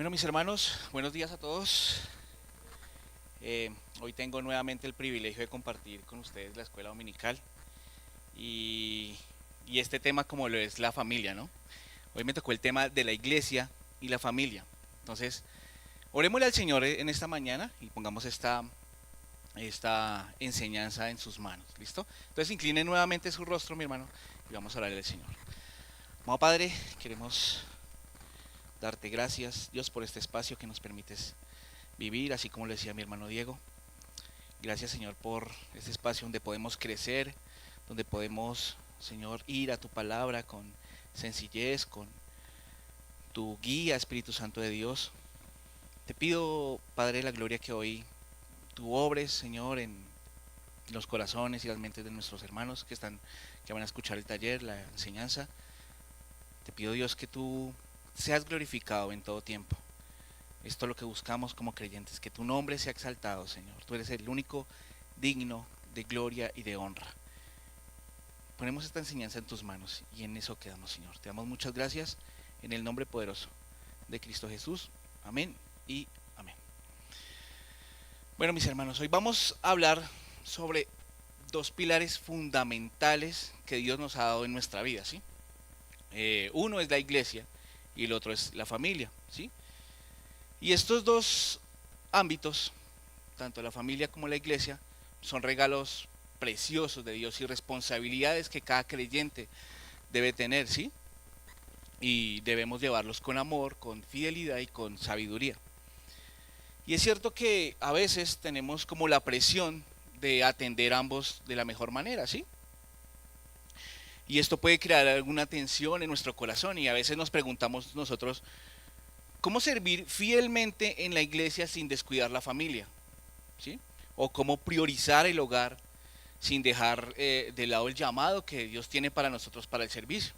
Bueno, mis hermanos, buenos días a todos. Hoy tengo nuevamente el privilegio de compartir con ustedes la escuela dominical y, y este tema como lo es la familia, ¿no? Hoy me tocó el tema de la iglesia y la familia. Entonces, orémosle al Señor en esta mañana y pongamos esta enseñanza en sus manos, ¿listo? Entonces, incline nuevamente su rostro, mi hermano, y vamos a orarle al Señor. Amado Padre, queremos darte gracias, Dios, por este espacio que nos permites vivir, así como lo decía mi hermano Diego. Gracias, Señor, por este espacio donde podemos crecer, donde podemos, Señor, ir a tu palabra con sencillez, con tu guía, Espíritu Santo de Dios. Te pido, Padre de la Gloria, que hoy tú obres, Señor, en los corazones y las mentes de nuestros hermanos que van a escuchar el taller, la enseñanza. Te pido, Dios, que tú seas glorificado en todo tiempo. Esto es lo que buscamos como creyentes, que tu nombre sea exaltado, Señor. Tú eres el único digno de gloria y de honra. Ponemos esta enseñanza en tus manos y en eso quedamos, Señor. Te damos muchas gracias en el nombre poderoso de Cristo Jesús. Amén y amén. Bueno, mis hermanos, hoy vamos a hablar sobre dos pilares fundamentales que Dios nos ha dado en nuestra vida, ¿sí? Uno es la iglesia y el otro es la familia, ¿sí? Y estos dos ámbitos, tanto la familia como la iglesia, son regalos preciosos de Dios y responsabilidades que cada creyente debe tener, ¿sí? Y debemos llevarlos con amor, con fidelidad y con sabiduría. Y es cierto que a veces tenemos como la presión de atender ambos de la mejor manera, ¿sí? Y esto puede crear alguna tensión en nuestro corazón y a veces nos preguntamos nosotros, ¿cómo servir fielmente en la iglesia sin descuidar la familia? ¿Sí? O cómo priorizar el hogar sin dejar de lado el llamado que Dios tiene para nosotros para el servicio.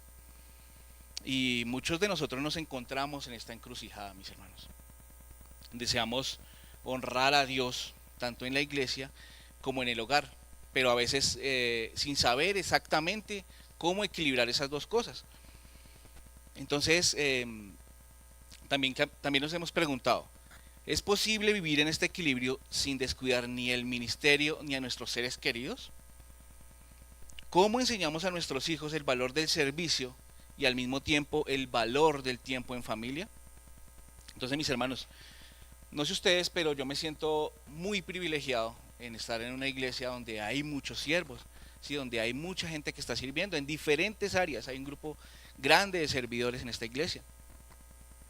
Y muchos de nosotros nos encontramos en esta encrucijada, mis hermanos. Deseamos honrar a Dios tanto en la iglesia como en el hogar, pero a veces sin saber exactamente cómo equilibrar esas dos cosas. Entonces, también nos hemos preguntado, ¿es posible vivir en este equilibrio sin descuidar ni el ministerio ni a nuestros seres queridos? ¿Cómo enseñamos a nuestros hijos el valor del servicio y al mismo tiempo el valor del tiempo en familia? Entonces, mis hermanos, no sé ustedes, pero yo me siento muy privilegiado en estar en una iglesia donde hay muchos siervos, ¿sí? Donde hay mucha gente que está sirviendo en diferentes áreas. Hay un grupo grande de servidores en esta iglesia.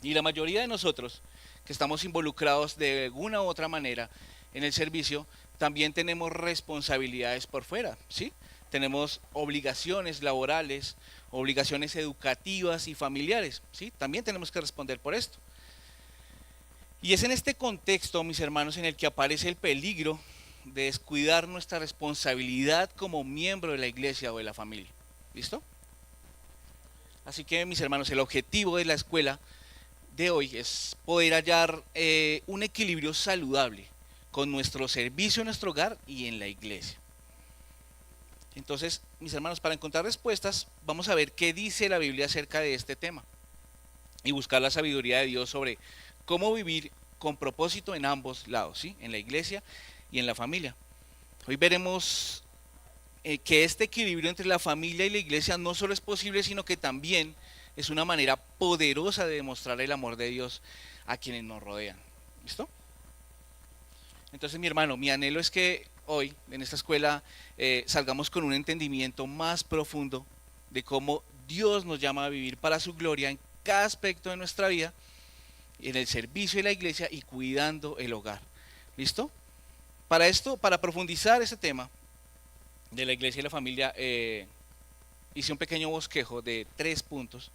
Y la mayoría de nosotros que estamos involucrados de alguna u otra manera en el servicio, también tenemos responsabilidades por fuera, ¿sí? Tenemos obligaciones laborales, obligaciones educativas y familiares, ¿sí? También tenemos que responder por esto. Y es en este contexto, mis hermanos, en el que aparece el peligro de descuidar nuestra responsabilidad como miembro de la iglesia o de la familia. ¿Listo? Así que, mis hermanos, el objetivo de la escuela de hoy es poder hallar un equilibrio saludable con nuestro servicio en nuestro hogar y en la iglesia. Entonces, mis hermanos, para encontrar respuestas, vamos a ver qué dice la Biblia acerca de este tema y buscar la sabiduría de Dios sobre cómo vivir con propósito en ambos lados, ¿sí? En la iglesia y en la familia. Hoy veremos que este equilibrio entre la familia y la iglesia no solo es posible, sino que también es una manera poderosa de demostrar el amor de Dios a quienes nos rodean. ¿Listo? Entonces, mi hermano, mi anhelo es que hoy en esta escuela salgamos con un entendimiento más profundo de cómo Dios nos llama a vivir para su gloria en cada aspecto de nuestra vida, en el servicio de la iglesia y cuidando el hogar. ¿Listo? Para esto, para profundizar ese tema de la iglesia y la familia, hice un pequeño bosquejo de tres puntos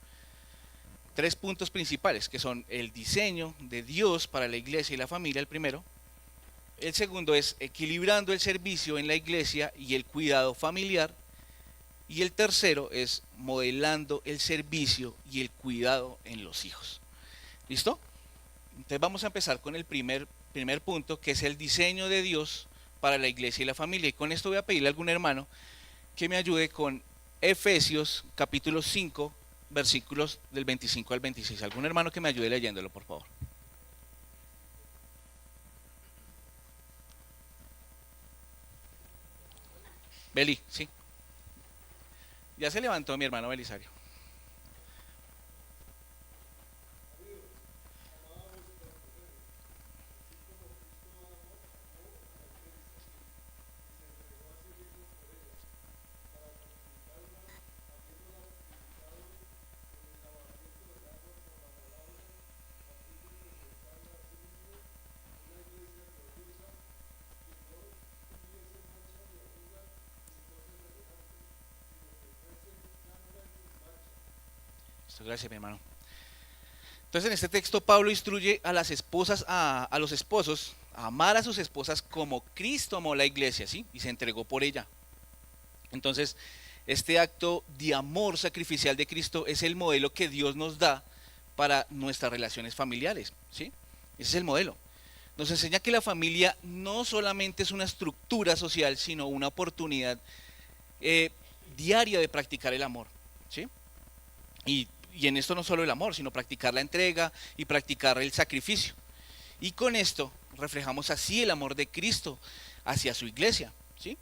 principales, que son el diseño de Dios para la iglesia y la familia, el primero. El segundo es equilibrando el servicio en la iglesia y el cuidado familiar. Y el tercero es modelando el servicio y el cuidado en los hijos. ¿Listo? Entonces vamos a empezar con el primer punto, que es el diseño de Dios para la iglesia y la familia. Y con esto voy a pedirle a algún hermano que me ayude con Efesios capítulo 5, versículos del 25 al 26. Algún hermano que me ayude leyéndolo, por favor. Beli, sí. Ya se levantó mi hermano Belisario. Listo, gracias mi hermano. Entonces en este texto Pablo instruye a las esposas, a los esposos, a amar a sus esposas como Cristo amó la iglesia, ¿sí? Y se entregó por ella. Entonces, este acto de amor sacrificial de Cristo es el modelo que Dios nos da para nuestras relaciones familiares, ¿sí? Ese es el modelo. Nos enseña que la familia no solamente es una estructura social, sino una oportunidad eh, diaria de practicar el amor, ¿sí? Y en esto no solo el amor, sino practicar la entrega y practicar el sacrificio. Y con esto reflejamos así el amor de Cristo hacia su iglesia, ¿sí?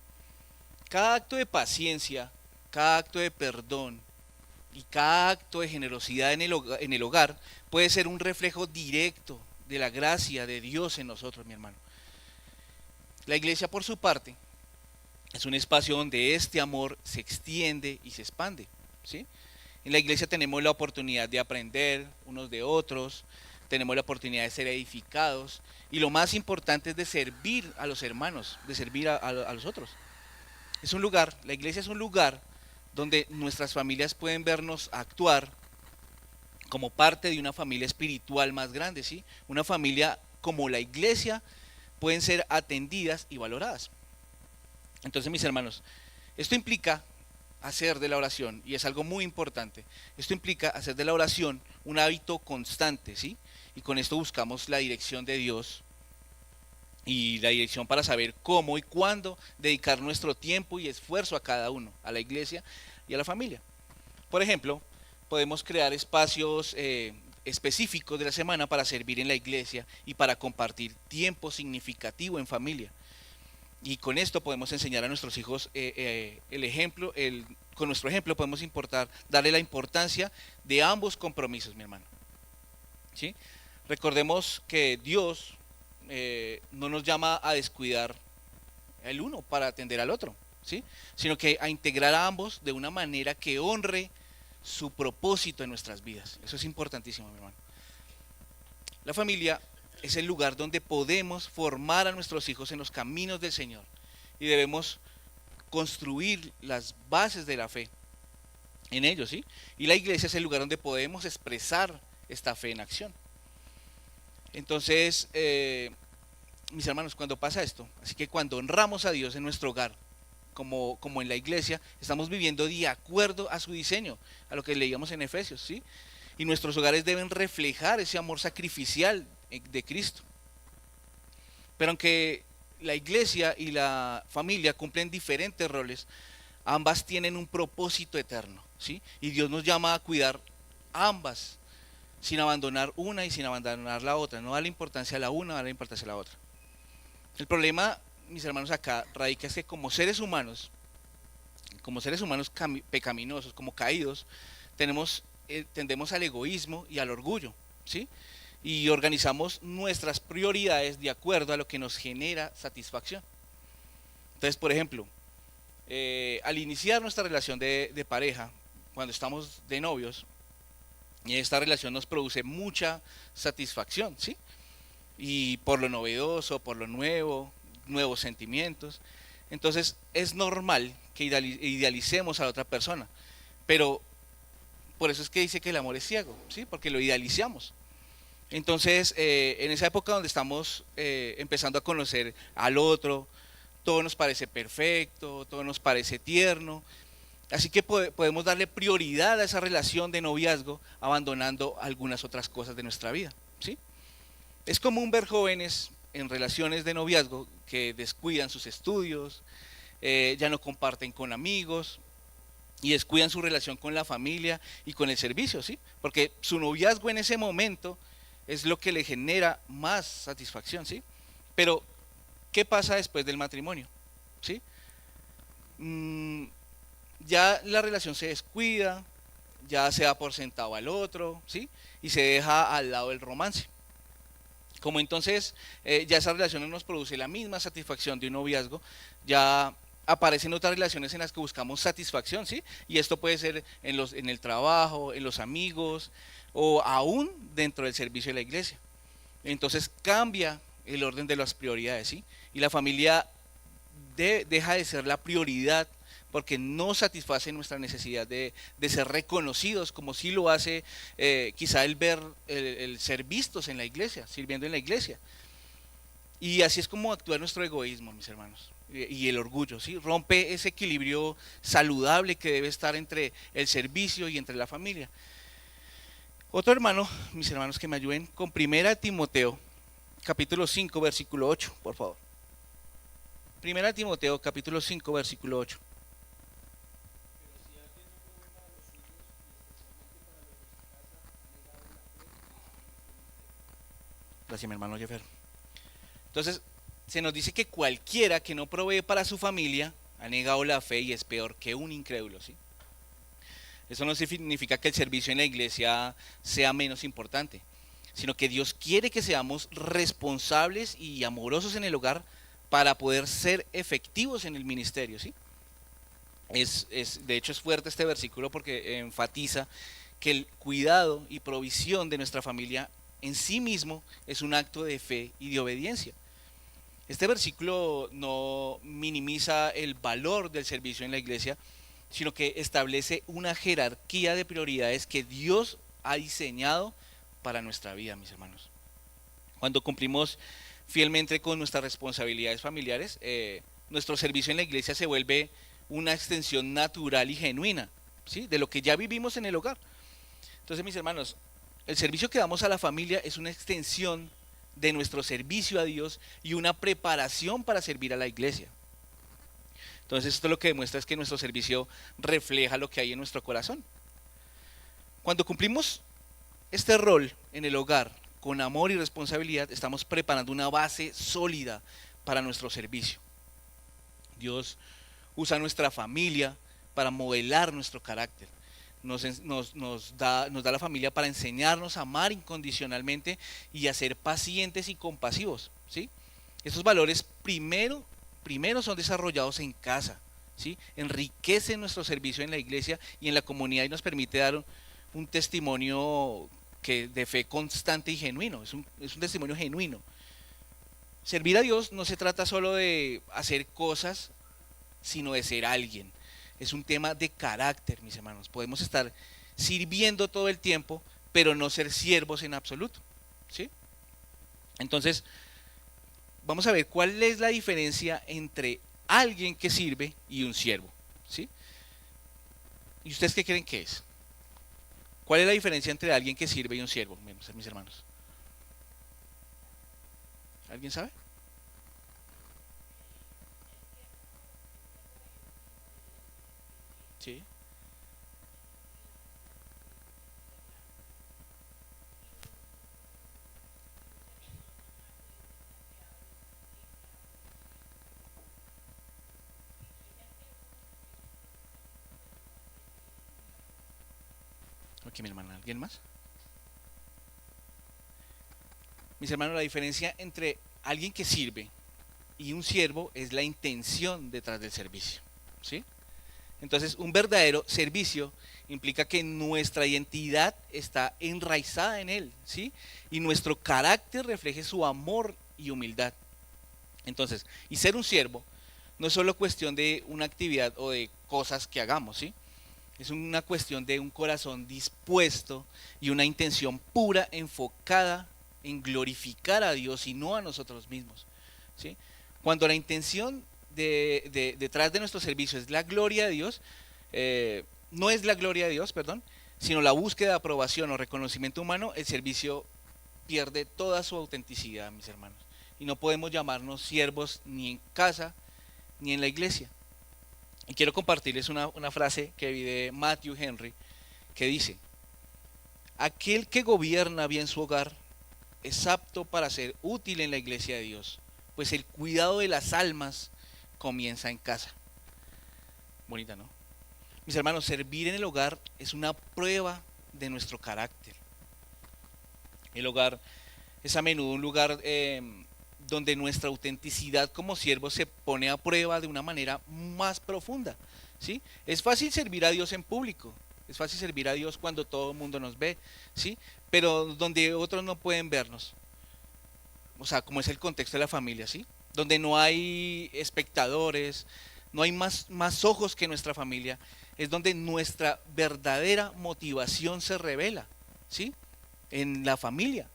Cada acto de paciencia, cada acto de perdón y cada acto de generosidad en el hogar puede ser un reflejo directo de la gracia de Dios en nosotros, mi hermano. La iglesia, por su parte, es un espacio donde este amor se extiende y se expande, ¿sí? En la iglesia tenemos la oportunidad de aprender unos de otros, tenemos la oportunidad de ser edificados y lo más importante es de servir a los hermanos, de servir a los otros. Es un lugar, la iglesia es un lugar donde nuestras familias pueden vernos actuar como parte de una familia espiritual más grande, ¿sí? Una familia como la iglesia pueden ser atendidas y valoradas. Entonces, mis hermanos, esto implica hacer de la oración, y es algo muy importante, esto implica hacer de la oración un hábito constante, ¿sí? Y con esto buscamos la dirección de Dios y la dirección para saber cómo y cuándo dedicar nuestro tiempo y esfuerzo a cada uno, a la iglesia y a la familia. Por ejemplo, podemos crear espacios específicos de la semana para servir en la iglesia y para compartir tiempo significativo en familia. Y con esto podemos enseñar a nuestros hijos el ejemplo, con nuestro ejemplo podemos darle la importancia de ambos compromisos, mi hermano. ¿Sí? Recordemos que Dios no nos llama a descuidar el uno para atender al otro, ¿sí? Sino que a integrar a ambos de una manera que honre su propósito en nuestras vidas. Eso es importantísimo, mi hermano. La familia es el lugar donde podemos formar a nuestros hijos en los caminos del Señor y debemos construir las bases de la fe en ellos, ¿sí? Y la iglesia es el lugar donde podemos expresar esta fe en acción. Entonces, mis hermanos, cuando pasa esto, así que cuando honramos a Dios en nuestro hogar, como en la iglesia, estamos viviendo de acuerdo a su diseño, a lo que leíamos en Efesios, ¿sí? Y nuestros hogares deben reflejar ese amor sacrificial de Cristo. Pero aunque la iglesia y la familia cumplen diferentes roles, ambas tienen un propósito eterno, ¿sí? Y Dios nos llama a cuidar ambas, sin abandonar una y sin abandonar la otra. No darle importancia a la una, darle importancia a la otra. El problema, mis hermanos, acá radica es que como seres humanos pecaminosos, como caídos, tendemos al egoísmo y al orgullo, ¿sí? Y organizamos nuestras prioridades de acuerdo a lo que nos genera satisfacción. Entonces, por ejemplo, al iniciar nuestra relación de pareja, cuando estamos de novios, y esta relación nos produce mucha satisfacción, ¿sí? Y por lo novedoso, por lo nuevo, nuevos sentimientos. Entonces es normal que idealicemos a la otra persona, pero por eso es que dice que el amor es ciego, ¿sí? Porque lo idealizamos. Entonces, en esa época donde estamos empezando a conocer al otro, todo nos parece perfecto, todo nos parece tierno, así que podemos darle prioridad a esa relación de noviazgo, abandonando algunas otras cosas de nuestra vida, ¿sí? Es común ver jóvenes en relaciones de noviazgo que descuidan sus estudios, ya no comparten con amigos y descuidan su relación con la familia y con el servicio, ¿sí? Porque su noviazgo en ese momento es lo que le genera más satisfacción, ¿sí? Pero, ¿qué pasa después del matrimonio? ¿Sí? mm, ya la relación se descuida, ya se da por sentado al otro, ¿sí? Y se deja al lado el romance. Como entonces ya esa relación no nos produce la misma satisfacción de un noviazgo, ya aparecen otras relaciones en las que buscamos satisfacción, ¿sí? Y esto puede ser en el trabajo, en los amigos o aún dentro del servicio de la iglesia. Entonces cambia el orden de las prioridades, ¿sí? Y la familia deja de ser la prioridad porque no satisface nuestra necesidad de ser reconocidos, como sí lo hace quizá el ser vistos en la iglesia, sirviendo en la iglesia. Y así es como actúa nuestro egoísmo, mis hermanos, y el orgullo, ¿sí? Rompe ese equilibrio saludable que debe estar entre el servicio y entre la familia. Otro hermano, mis hermanos, que me ayuden con Primera Timoteo, capítulo 5, versículo 8, por favor. Primera Timoteo, capítulo 5, versículo 8. Gracias, mi hermano Jeffer. Entonces, se nos dice que cualquiera que no provee para su familia ha negado la fe y es peor que un incrédulo, ¿sí? Eso no significa que el servicio en la iglesia sea menos importante, sino que Dios quiere que seamos responsables y amorosos en el hogar para poder ser efectivos en el ministerio, ¿sí? De hecho es fuerte este versículo porque enfatiza que el cuidado y provisión de nuestra familia en sí mismo es un acto de fe y de obediencia. Este versículo no minimiza el valor del servicio en la iglesia, sino que establece una jerarquía de prioridades que Dios ha diseñado para nuestra vida, mis hermanos. Cuando cumplimos fielmente con nuestras responsabilidades familiares, nuestro servicio en la iglesia se vuelve una extensión natural y genuina, ¿sí? De lo que ya vivimos en el hogar. Entonces, mis hermanos, el servicio que damos a la familia es una extensión de nuestro servicio a Dios y una preparación para servir a la iglesia. Entonces esto lo que demuestra es que nuestro servicio refleja lo que hay en nuestro corazón. Cuando cumplimos este rol en el hogar con amor y responsabilidad, estamos preparando una base sólida para nuestro servicio. Dios usa nuestra familia para modelar nuestro carácter. Nos da la familia para enseñarnos a amar incondicionalmente y a ser pacientes y compasivos, ¿sí? Estos valores primero son desarrollados en casa, ¿sí? Enriquecen nuestro servicio en la iglesia y en la comunidad y nos permite dar un testimonio de fe constante y genuino, es un testimonio genuino. Servir a Dios no se trata solo de hacer cosas, sino de ser alguien. Es un tema de carácter, mis hermanos. Podemos estar sirviendo todo el tiempo, pero no ser siervos en absoluto, ¿sí? Entonces, vamos a ver cuál es la diferencia entre alguien que sirve y un siervo, ¿sí? ¿Y ustedes qué creen que es? ¿Cuál es la diferencia entre alguien que sirve y un siervo, mis hermanos? ¿Alguien sabe? Sí. Ok, mi hermana, ¿alguien más? Mis hermanos, la diferencia entre alguien que sirve y un siervo es la intención detrás del servicio, ¿sí? Entonces, un verdadero servicio implica que nuestra identidad está enraizada en él, ¿sí? Y nuestro carácter refleje su amor y humildad. Entonces, y ser un siervo no es solo cuestión de una actividad o de cosas que hagamos, ¿sí? Es una cuestión de un corazón dispuesto y una intención pura enfocada en glorificar a Dios y no a nosotros mismos, ¿sí? Cuando la intención detrás de nuestro servicio es la gloria de Dios, no es la gloria de Dios, perdón, sino la búsqueda de aprobación o reconocimiento humano, el servicio pierde toda su autenticidad, mis hermanos. Y no podemos llamarnos siervos ni en casa ni en la iglesia. Y quiero compartirles una frase que vi de Matthew Henry que dice: aquel que gobierna bien su hogar es apto para ser útil en la iglesia de Dios, pues el cuidado de las almas comienza en casa. Bonita, ¿no? Mis hermanos, servir en el hogar es una prueba de nuestro carácter. El hogar es a menudo un lugar donde nuestra autenticidad como siervos se pone a prueba de una manera más profunda. ¿Sí? Es fácil servir a Dios en público, es fácil servir a Dios cuando todo el mundo nos ve, ¿sí? Pero donde otros no pueden vernos, o sea, como es el contexto de la familia, ¿sí? Donde no hay espectadores, no hay más ojos que nuestra familia, es donde nuestra verdadera motivación se revela, ¿sí? En la familia.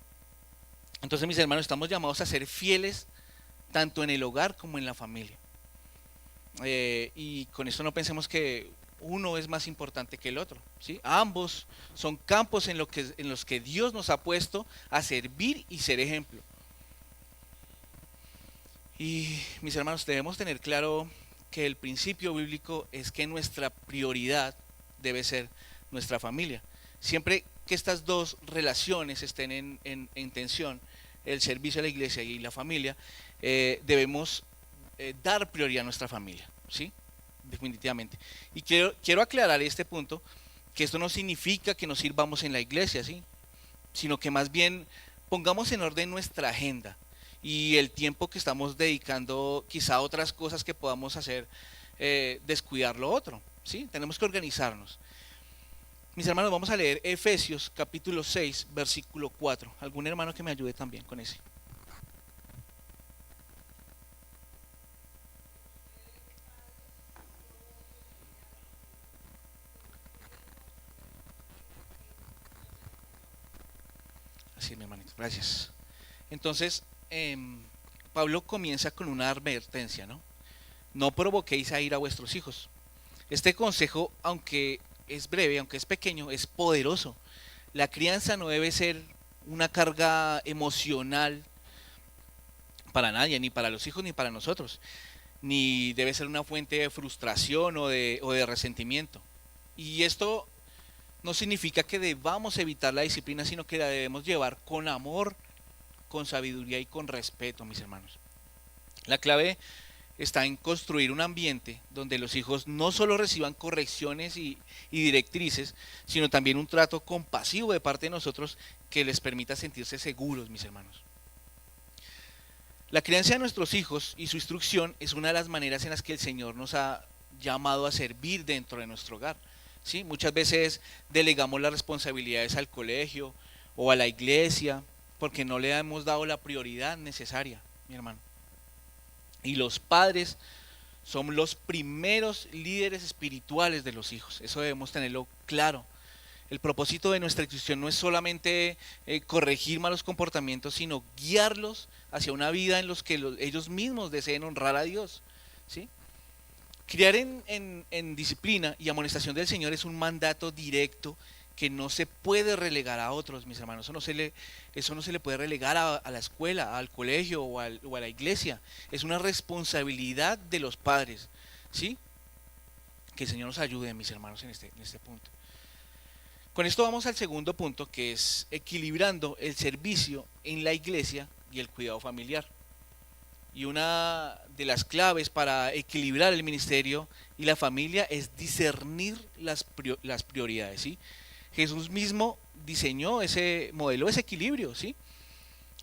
Entonces, mis hermanos, estamos llamados a ser fieles tanto en el hogar como en la familia. Y con esto no pensemos que uno es más importante que el otro, ¿sí? Ambos son campos en los que Dios nos ha puesto a servir y ser ejemplo. Y mis hermanos, debemos tener claro que el principio bíblico es que nuestra prioridad debe ser nuestra familia. Siempre que estas dos relaciones estén en tensión, el servicio a la iglesia y la familia, debemos dar prioridad a nuestra familia, ¿sí? Definitivamente. Y quiero aclarar este punto, que esto no significa que nos sirvamos en la iglesia, ¿sí? Sino que más bien pongamos en orden nuestra agenda y el tiempo que estamos dedicando quizá a otras cosas que podamos hacer, descuidar lo otro, ¿sí? Tenemos que organizarnos. Mis hermanos, vamos a leer Efesios capítulo 6, versículo 4. ¿Algún hermano que me ayude también con ese? Así, mi hermanito, gracias. Entonces, Pablo comienza con una advertencia, ¿no? No provoquéis a ir a vuestros hijos. Este consejo, aunque es breve, aunque es pequeño, es poderoso. La crianza no debe ser una carga emocional para nadie, ni para los hijos, ni para nosotros. Ni debe ser una fuente de frustración o de resentimiento. Y esto no significa que debamos evitar la disciplina, sino que la debemos llevar con amor, con sabiduría y con respeto, mis hermanos. La clave está en construir un ambiente donde los hijos no solo reciban correcciones y directrices, sino también un trato compasivo de parte de nosotros que les permita sentirse seguros, mis hermanos. La crianza de nuestros hijos y su instrucción es una de las maneras en las que el Señor nos ha llamado a servir dentro de nuestro hogar. ¿Sí? Muchas veces delegamos las responsabilidades al colegio o a la iglesia porque no le hemos dado la prioridad necesaria, mi hermano. Y los padres son los primeros líderes espirituales de los hijos. Eso debemos tenerlo claro. El propósito de nuestra instrucción no es solamente corregir malos comportamientos, sino guiarlos hacia una vida en los que ellos mismos deseen honrar a Dios, ¿sí? Criar en disciplina y amonestación del Señor es un mandato directo que no se puede relegar a otros, mis hermanos. Eso no se le puede relegar a la escuela, al colegio o a la iglesia. Es una responsabilidad de los padres, ¿sí? Que el Señor nos ayude, mis hermanos, en este punto. Con esto vamos al segundo punto, que es equilibrando el servicio en la iglesia y el cuidado familiar. Y una de las claves para equilibrar el ministerio y la familia es discernir las prioridades, ¿sí? Jesús mismo diseñó ese modelo, ese equilibrio, ¿sí?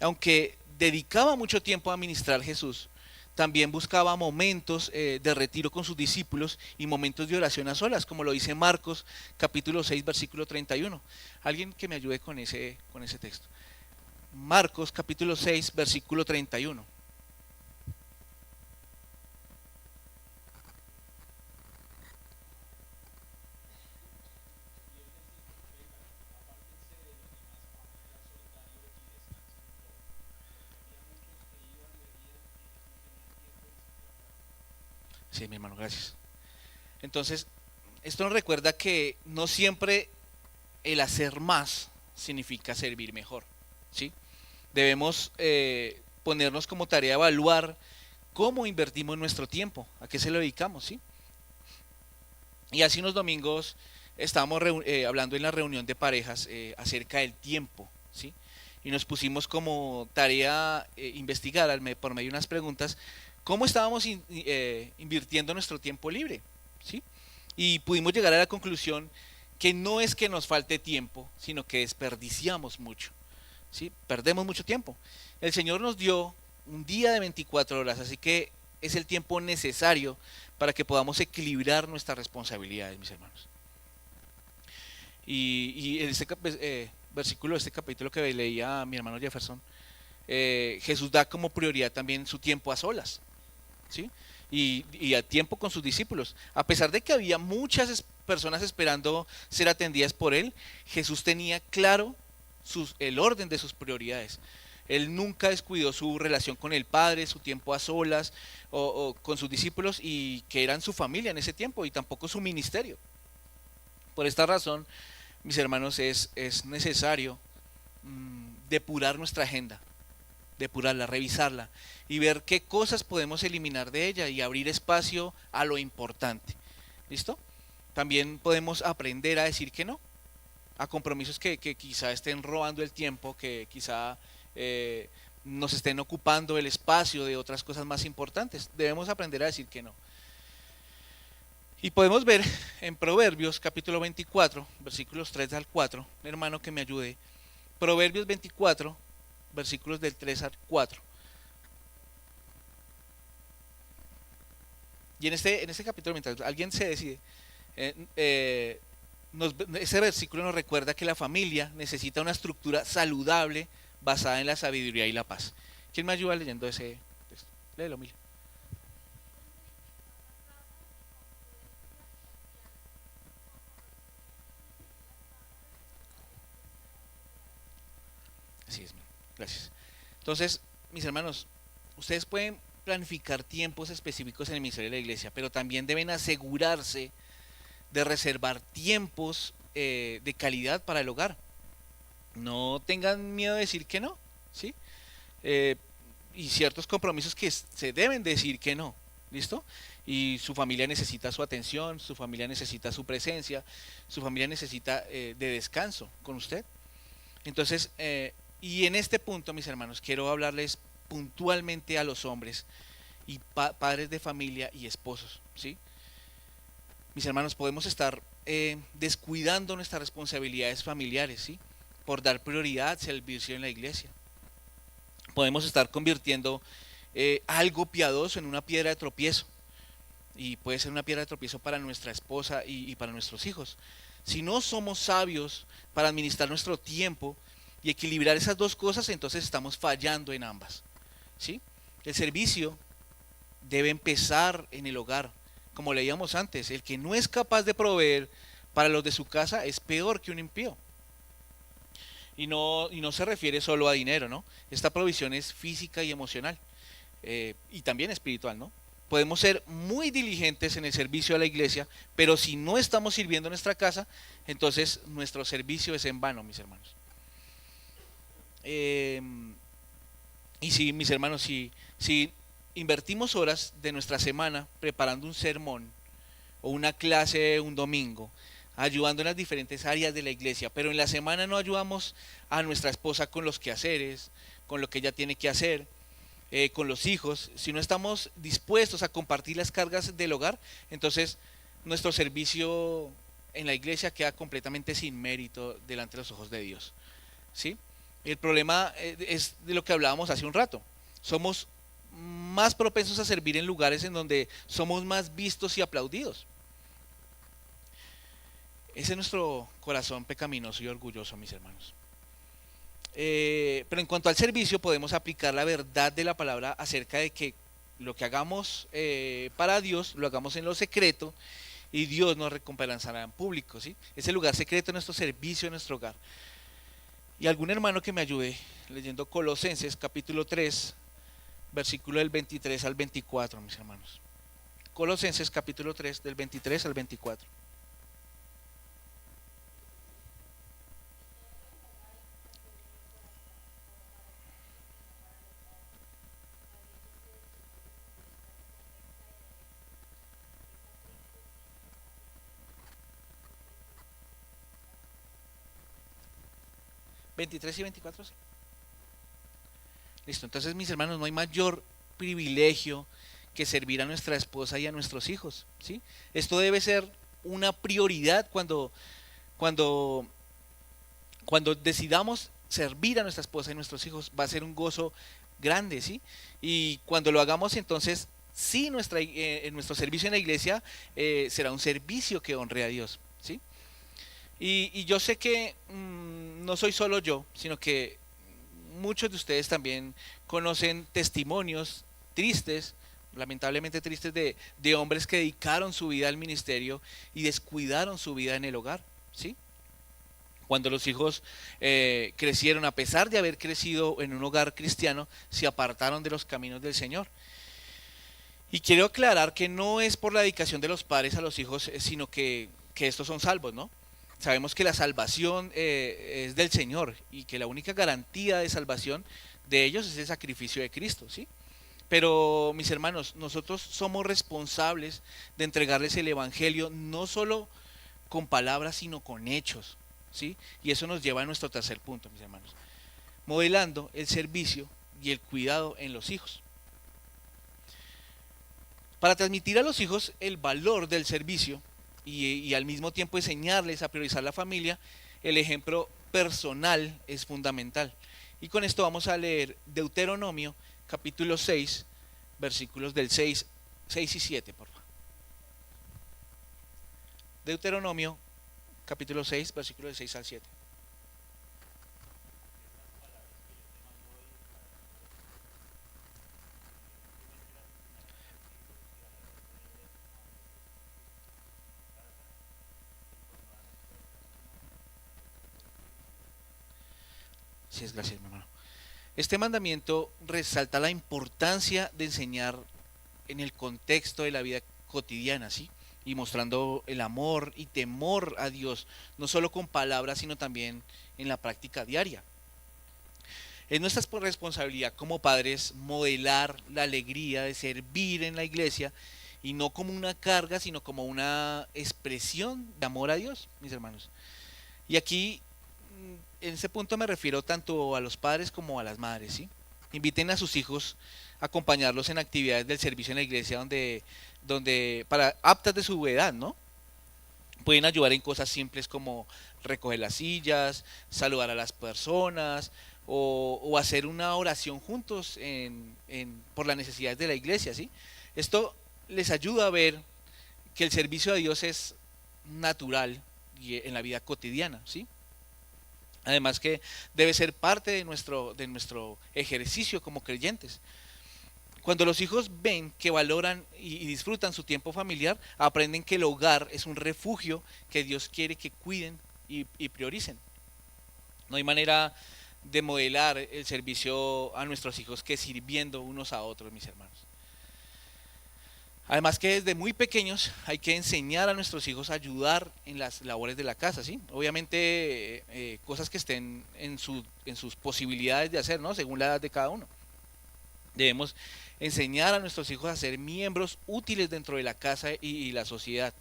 Aunque dedicaba mucho tiempo a ministrar Jesús, también buscaba momentos de retiro con sus discípulos y momentos de oración a solas, como lo dice Marcos capítulo 6, versículo 31. Alguien que me ayude con ese texto. Marcos capítulo 6, versículo 31. Sí, mi hermano, gracias. Entonces, esto nos recuerda que no siempre el hacer más significa servir mejor, ¿sí? Debemos ponernos como tarea evaluar cómo invertimos nuestro tiempo, a qué se lo dedicamos, ¿sí? Y hace unos domingos estábamos hablando en la reunión de parejas acerca del tiempo, ¿sí? Y nos pusimos como tarea investigar por medio de unas preguntas cómo estábamos invirtiendo nuestro tiempo libre, ¿sí? y pudimos llegar a la conclusión que no es que nos falte tiempo, sino que desperdiciamos mucho, ¿sí? Perdemos mucho tiempo. El Señor nos dio un día de 24 horas, así que es el tiempo necesario para que podamos equilibrar nuestras responsabilidades, mis hermanos. Y en este versículo, este capítulo que leía mi hermano Jefferson, Jesús da como prioridad también su tiempo a solas, ¿sí? Y a tiempo con sus discípulos. A pesar de que había muchas personas esperando ser atendidas por él, Jesús tenía claro el orden de sus prioridades. Él nunca descuidó su relación con el Padre, su tiempo a solas o con sus discípulos y que eran su familia en ese tiempo, y tampoco su ministerio. Por esta razón, mis hermanos, es necesario depurar nuestra agenda, depurarla, revisarla y ver qué cosas podemos eliminar de ella y abrir espacio a lo importante. ¿Listo? También podemos aprender a decir que no a compromisos que quizá estén robando el tiempo, que quizá nos estén ocupando el espacio de otras cosas más importantes. Debemos aprender a decir que no. Y podemos ver en Proverbios capítulo 24, versículos 3 al 4, un hermano que me ayude. Proverbios 24, versículos del 3 al 4. Y en este capítulo, mientras alguien se decide, ese versículo nos recuerda que la familia necesita una estructura saludable basada en la sabiduría y la paz. ¿Quién me ayuda leyendo ese texto? Léelo, Mila. Así es, gracias. Entonces, mis hermanos, ustedes pueden planificar tiempos específicos en el ministerio de la iglesia, pero también deben asegurarse de reservar tiempos de calidad para el hogar. No tengan miedo de decir que no, ¿sí? Eh, y ciertos compromisos que se deben decir que no, ¿listo? Y su familia necesita su atención, su familia necesita su presencia, su familia necesita de descanso con usted. Entonces, y en este punto, mis hermanos, quiero hablarles puntualmente a los hombres y padres de familia y esposos, ¿sí? Mis hermanos, podemos estar descuidando nuestras responsabilidades familiares, ¿sí? Por dar prioridad al servicio en la iglesia. Podemos estar convirtiendo algo piadoso en una piedra de tropiezo. Y puede ser una piedra de tropiezo para nuestra esposa y para nuestros hijos. Si no somos sabios para administrar nuestro tiempo y equilibrar esas dos cosas, entonces estamos fallando en ambas, ¿sí? El servicio debe empezar en el hogar. Como leíamos antes, el que no es capaz de proveer para los de su casa es peor que un impío. Y no se refiere solo a dinero, ¿no? Esta provisión es física y emocional, y también espiritual, ¿no? Podemos ser muy diligentes en el servicio a la iglesia, pero si no estamos sirviendo en nuestra casa, entonces nuestro servicio es en vano, mis hermanos. Y si, mis hermanos, si invertimos horas de nuestra semana preparando un sermón o una clase un domingo, ayudando en las diferentes áreas de la iglesia, pero en la semana no ayudamos a nuestra esposa con los quehaceres, con lo que ella tiene que hacer, con los hijos, si no estamos dispuestos a compartir las cargas del hogar, entonces nuestro servicio en la iglesia queda completamente sin mérito delante de los ojos de Dios, ¿sí? El problema es de lo que hablábamos hace un rato. Somos más propensos a servir en lugares en donde somos más vistos y aplaudidos. Ese es nuestro corazón pecaminoso y orgulloso, mis hermanos. Pero en cuanto al servicio, podemos aplicar la verdad de la palabra acerca de que lo que hagamos para Dios, lo hagamos en lo secreto y Dios nos recompensará en público, ¿sí? Ese lugar secreto es nuestro servicio en nuestro hogar. Y algún hermano que me ayude leyendo Colosenses capítulo 3, versículo del 23 al 24, mis hermanos. Colosenses capítulo 3, del 23 al 24. ¿23 y 24? Sí. Listo, entonces mis hermanos, no hay mayor privilegio que servir a nuestra esposa y a nuestros hijos, ¿sí? Esto debe ser una prioridad cuando, cuando decidamos servir a nuestra esposa y nuestros hijos, va a ser un gozo grande, ¿sí? Y cuando lo hagamos, entonces, sí, nuestro servicio en la iglesia será un servicio que honre a Dios, ¿sí? Y yo sé que no soy solo yo, sino que muchos de ustedes también conocen testimonios tristes, lamentablemente tristes, de hombres que dedicaron su vida al ministerio y descuidaron su vida en el hogar, ¿sí? Cuando los hijos crecieron, a pesar de haber crecido en un hogar cristiano, se apartaron de los caminos del Señor. Y quiero aclarar que no es por la dedicación de los padres a los hijos, sino que estos son salvos, ¿no? Sabemos que la salvación es del Señor y que la única garantía de salvación de ellos es el sacrificio de Cristo, ¿sí? Pero mis hermanos, nosotros somos responsables de entregarles el Evangelio no solo con palabras, sino con hechos, ¿sí? Y eso nos lleva a nuestro tercer punto, mis hermanos, modelando el servicio y el cuidado en los hijos. Para transmitir a los hijos el valor del servicio y al mismo tiempo enseñarles a priorizar la familia, el ejemplo personal es fundamental. Y con esto vamos a leer Deuteronomio capítulo 6, versículos del 6 y 7, por favor. Deuteronomio capítulo 6, versículos del 6 al 7. Sí, es, gracias, mi hermano. Este mandamiento resalta la importancia de enseñar en el contexto de la vida cotidiana, ¿sí? Y mostrando el amor y temor a Dios, no solo con palabras, sino también en la práctica diaria. Es nuestra responsabilidad como padres modelar la alegría de servir en la iglesia y no como una carga, sino como una expresión de amor a Dios, mis hermanos. Y aquí, en ese punto me refiero tanto a los padres como a las madres, ¿sí? Inviten a sus hijos a acompañarlos en actividades del servicio en la iglesia donde para aptas de su edad, ¿no? Pueden ayudar en cosas simples como recoger las sillas, saludar a las personas o hacer una oración juntos por las necesidades de la iglesia, ¿sí? Esto les ayuda a ver que el servicio a Dios es natural y en la vida cotidiana, ¿sí? Además que debe ser parte de nuestro ejercicio como creyentes. Cuando los hijos ven que valoran y disfrutan su tiempo familiar, aprenden que el hogar es un refugio que Dios quiere que cuiden y prioricen. No hay manera de modelar el servicio a nuestros hijos que sirviendo unos a otros, mis hermanos. Además que desde muy pequeños hay que enseñar a nuestros hijos a ayudar en las labores de la casa, ¿sí? Obviamente cosas que estén en sus posibilidades de hacer, ¿no? Según la edad de cada uno. Debemos enseñar a nuestros hijos a ser miembros útiles dentro de la casa y la sociedad.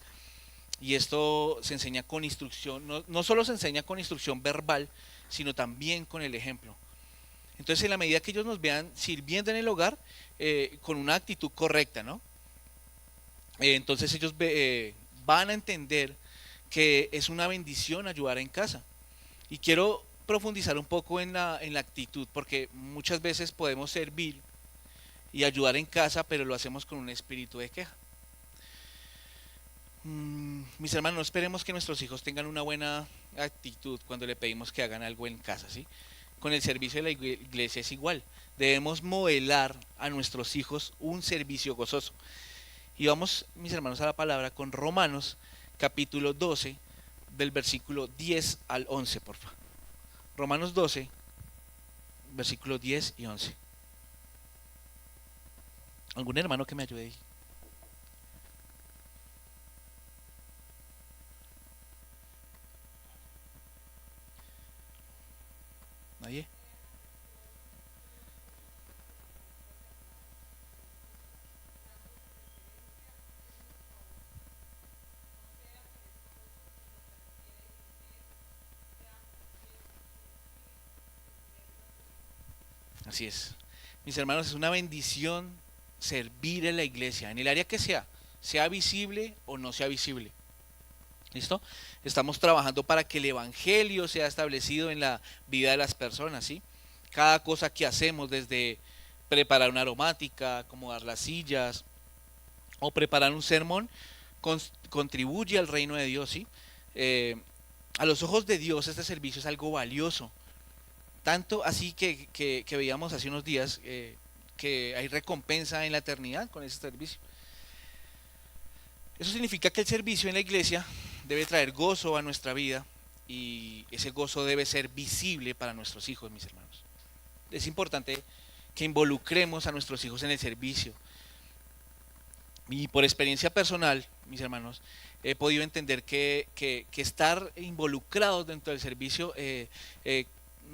Y esto se enseña con instrucción, no solo se enseña con instrucción verbal, sino también con el ejemplo. Entonces, en la medida que ellos nos vean sirviendo en el hogar, con una actitud correcta, ¿no? Entonces ellos van a entender que es una bendición ayudar en casa. Y quiero profundizar un poco en la actitud, porque muchas veces podemos servir y ayudar en casa, pero lo hacemos con un espíritu de queja. Mis hermanos, no esperemos que nuestros hijos tengan una buena actitud cuando le pedimos que hagan algo en casa, ¿sí? Con el servicio de la iglesia es igual. Debemos modelar a nuestros hijos un servicio gozoso. Y vamos, mis hermanos, a la palabra con Romanos capítulo 12, del versículo 10 al 11, por favor. Romanos 12, versículos 10 y 11. ¿Algún hermano que me ayude ahí? ¿Nadie? Así es. Mis hermanos, es una bendición servir en la iglesia, en el área que sea visible o no sea visible. ¿Listo? Estamos trabajando para que el evangelio sea establecido en la vida de las personas, ¿sí? Cada cosa que hacemos, desde preparar una aromática, acomodar las sillas o preparar un sermón, contribuye al reino de Dios, ¿sí? Eh, a los ojos de Dios este servicio es algo valioso, tanto así que veíamos hace unos días que hay recompensa en la eternidad con ese servicio. Eso significa que el servicio en la iglesia debe traer gozo a nuestra vida y ese gozo debe ser visible para nuestros hijos, mis hermanos. Es importante que involucremos a nuestros hijos en el servicio. Y por experiencia personal, mis hermanos, he podido entender que estar involucrados dentro del servicio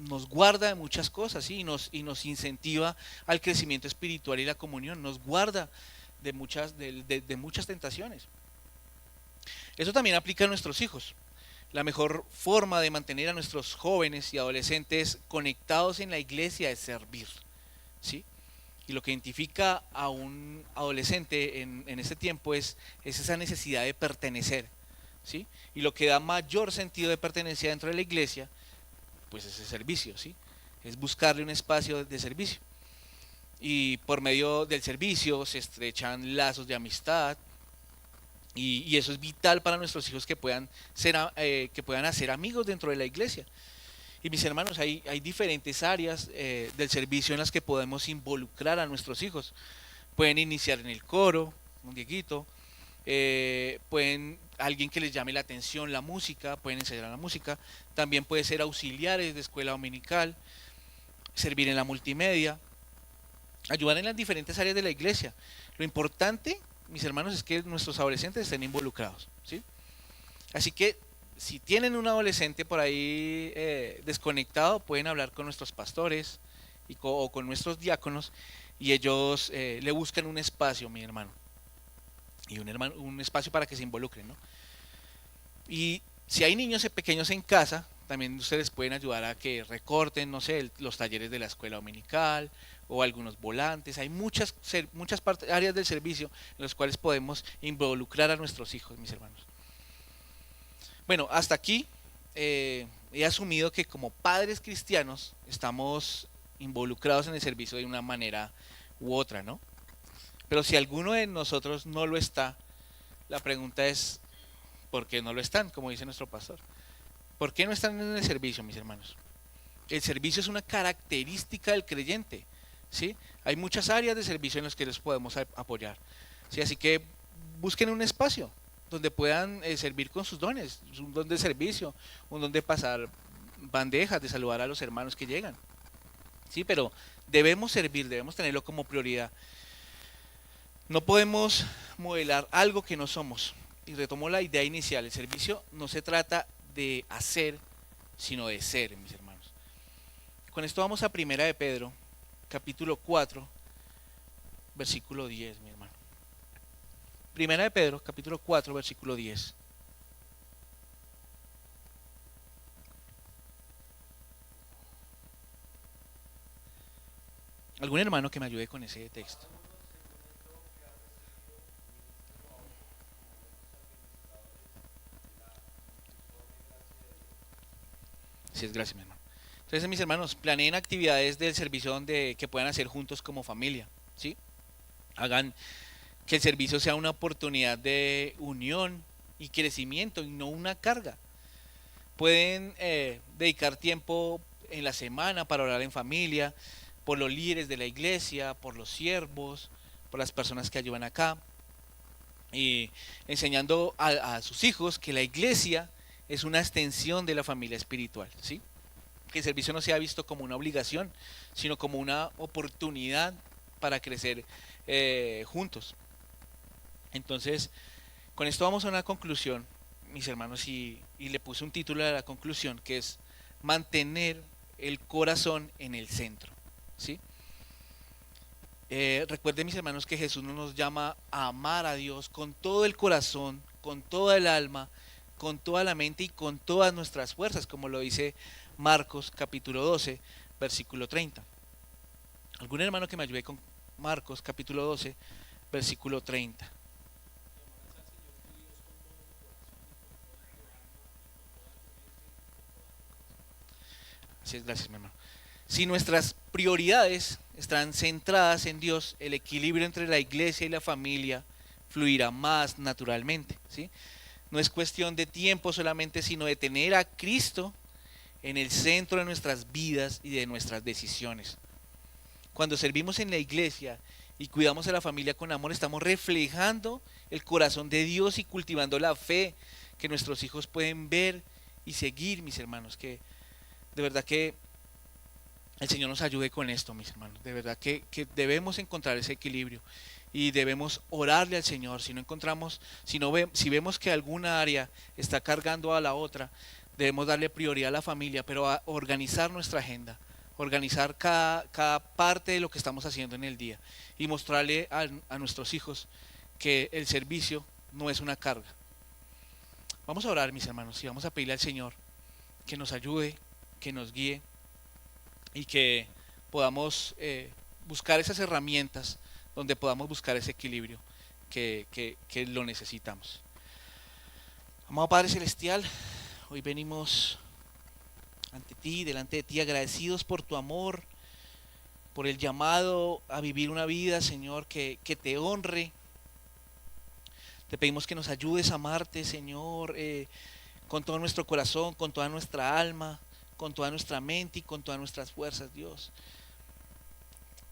nos guarda de muchas cosas, ¿sí? Y nos incentiva al crecimiento espiritual y la comunión, nos guarda de muchas tentaciones. Eso también aplica a nuestros hijos. La mejor forma de mantener a nuestros jóvenes y adolescentes conectados en la iglesia es servir, ¿sí? Y lo que identifica a un adolescente en este tiempo es esa necesidad de pertenecer, ¿sí? Y lo que da mayor sentido de pertenencia dentro de la iglesia, pues es el servicio, ¿sí? Es buscarle un espacio de servicio. Y por medio del servicio se estrechan lazos de amistad, y eso es vital para nuestros hijos que puedan hacer amigos dentro de la iglesia. Y mis hermanos, hay diferentes áreas del servicio en las que podemos involucrar a nuestros hijos. Pueden iniciar en el coro, un Dieguito, pueden alguien que les llame la atención la música, pueden enseñar la música, también puede ser auxiliares de escuela dominical, servir en la multimedia, ayudar en las diferentes áreas de la iglesia. Lo importante, mis hermanos, es que nuestros adolescentes estén involucrados, ¿sí? Así que si tienen un adolescente por ahí desconectado, pueden hablar con nuestros pastores o con nuestros diáconos y ellos le buscan un espacio, mi hermano, y un espacio para que se involucren, ¿no? Y si hay niños pequeños en casa, también ustedes pueden ayudar a que recorten, no sé, los talleres de la escuela dominical o algunos volantes. Hay muchas áreas del servicio en las cuales podemos involucrar a nuestros hijos, mis hermanos. Bueno, hasta aquí he asumido que como padres cristianos estamos involucrados en el servicio de una manera u otra, ¿no? Pero si alguno de nosotros no lo está, la pregunta es, ¿por qué no lo están? Como dice nuestro pastor. ¿Por qué no están en el servicio, mis hermanos? El servicio es una característica del creyente, ¿sí? Hay muchas áreas de servicio en las que les podemos apoyar, ¿sí? Así que busquen un espacio donde puedan servir con sus dones, un don de servicio, un don de pasar bandejas, de saludar a los hermanos que llegan, ¿sí? Pero debemos servir, debemos tenerlo como prioridad. No podemos modelar algo que no somos. Y retomo la idea inicial, el servicio no se trata de hacer, sino de ser, mis hermanos. Con esto vamos a Primera de Pedro, capítulo 4, versículo 10, mi hermano. Primera de Pedro, capítulo 4, versículo 10. ¿Algún hermano que me ayude con ese texto? Sí, es gracias, mi hermano. Entonces, mis hermanos, planeen actividades del servicio que puedan hacer juntos como familia, ¿sí? Hagan que el servicio sea una oportunidad de unión y crecimiento y no una carga. Pueden dedicar tiempo en la semana para orar en familia, por los líderes de la iglesia, por los siervos, por las personas que ayudan acá, y enseñando a sus hijos que la iglesia es una extensión de la familia espiritual, ¿sí? Que el servicio no sea visto como una obligación, sino como una oportunidad para crecer juntos. Entonces, con esto vamos a una conclusión, mis hermanos, y le puse un título a la conclusión que es mantener el corazón en el centro, ¿sí? Recuerden, mis hermanos, que Jesús no nos llama a amar a Dios con todo el corazón, con toda el alma, con toda la mente y con todas nuestras fuerzas, como lo dice Marcos capítulo 12, versículo 30. ¿Algún hermano que me ayude con Marcos capítulo 12, versículo 30? Así es, gracias, mi hermano. Si nuestras prioridades están centradas en Dios, el equilibrio entre la iglesia y la familia fluirá más naturalmente, ¿sí? No es cuestión de tiempo solamente, sino de tener a Cristo en el centro de nuestras vidas y de nuestras decisiones. Cuando servimos en la iglesia y cuidamos a la familia con amor, estamos reflejando el corazón de Dios y cultivando la fe que nuestros hijos pueden ver y seguir, mis hermanos. Que de verdad que el Señor nos ayude con esto, mis hermanos. De verdad que debemos encontrar ese equilibrio y debemos orarle al Señor. Si no encontramos, si vemos que alguna área está cargando a la otra, debemos darle prioridad a la familia, pero a organizar nuestra agenda, organizar cada parte de lo que estamos haciendo en el día y mostrarle a nuestros hijos que el servicio no es una carga. Vamos a orar, mis hermanos, y vamos a pedirle al Señor que nos ayude, que nos guíe y que podamos buscar esas herramientas donde podamos buscar ese equilibrio que lo necesitamos. Amado Padre Celestial, hoy venimos ante ti, delante de ti, agradecidos por tu amor, por el llamado a vivir una vida, Señor, que te honre. Te pedimos que nos ayudes a amarte, Señor, con todo nuestro corazón, con toda nuestra alma, con toda nuestra mente y con todas nuestras fuerzas, Dios.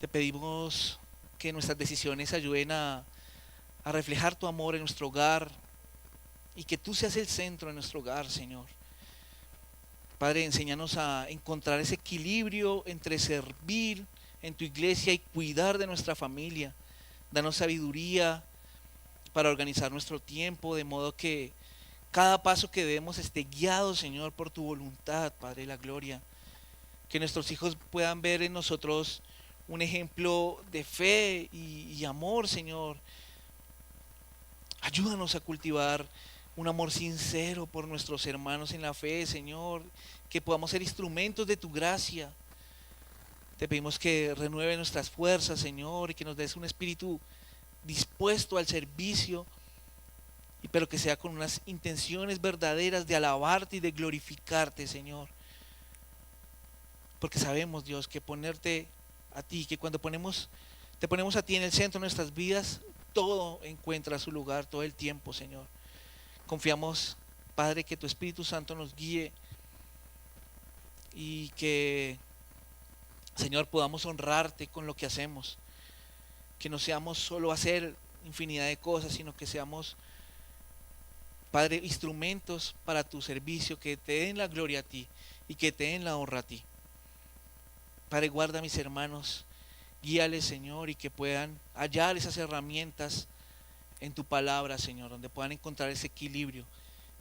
Te pedimos que nuestras decisiones ayuden a reflejar tu amor en nuestro hogar y que tú seas el centro de nuestro hogar, Señor. Padre, enséñanos a encontrar ese equilibrio entre servir en tu iglesia y cuidar de nuestra familia. Danos sabiduría para organizar nuestro tiempo, de modo que cada paso que demos esté guiado, Señor, por tu voluntad, Padre de la gloria. Que nuestros hijos puedan ver en nosotros un ejemplo de fe y amor, Señor. Ayúdanos a cultivar un amor sincero por nuestros hermanos en la fe, Señor. Que podamos ser instrumentos de tu gracia. Te pedimos que renueve nuestras fuerzas, Señor, y que nos des un espíritu dispuesto al servicio, pero que sea con unas intenciones verdaderas de alabarte y de glorificarte, Señor. Porque sabemos, Dios, que ponerte a ti, que cuando te ponemos a ti en el centro de nuestras vidas, todo encuentra su lugar todo el tiempo, Señor. Confiamos, Padre, que tu Espíritu Santo nos guíe y que, Señor, podamos honrarte con lo que hacemos. Que no seamos solo hacer infinidad de cosas, sino que seamos, Padre, instrumentos para tu servicio, que te den la gloria a ti y que te den la honra a ti. Padre, guarda a mis hermanos, guíales, Señor, y que puedan hallar esas herramientas en tu palabra, Señor, donde puedan encontrar ese equilibrio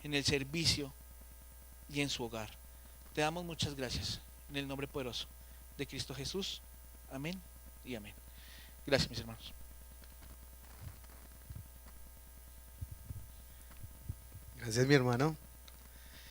en el servicio y en su hogar. Te damos muchas gracias en el nombre poderoso de Cristo Jesús. Amén y amén. Gracias, mis hermanos. Gracias, mi hermano.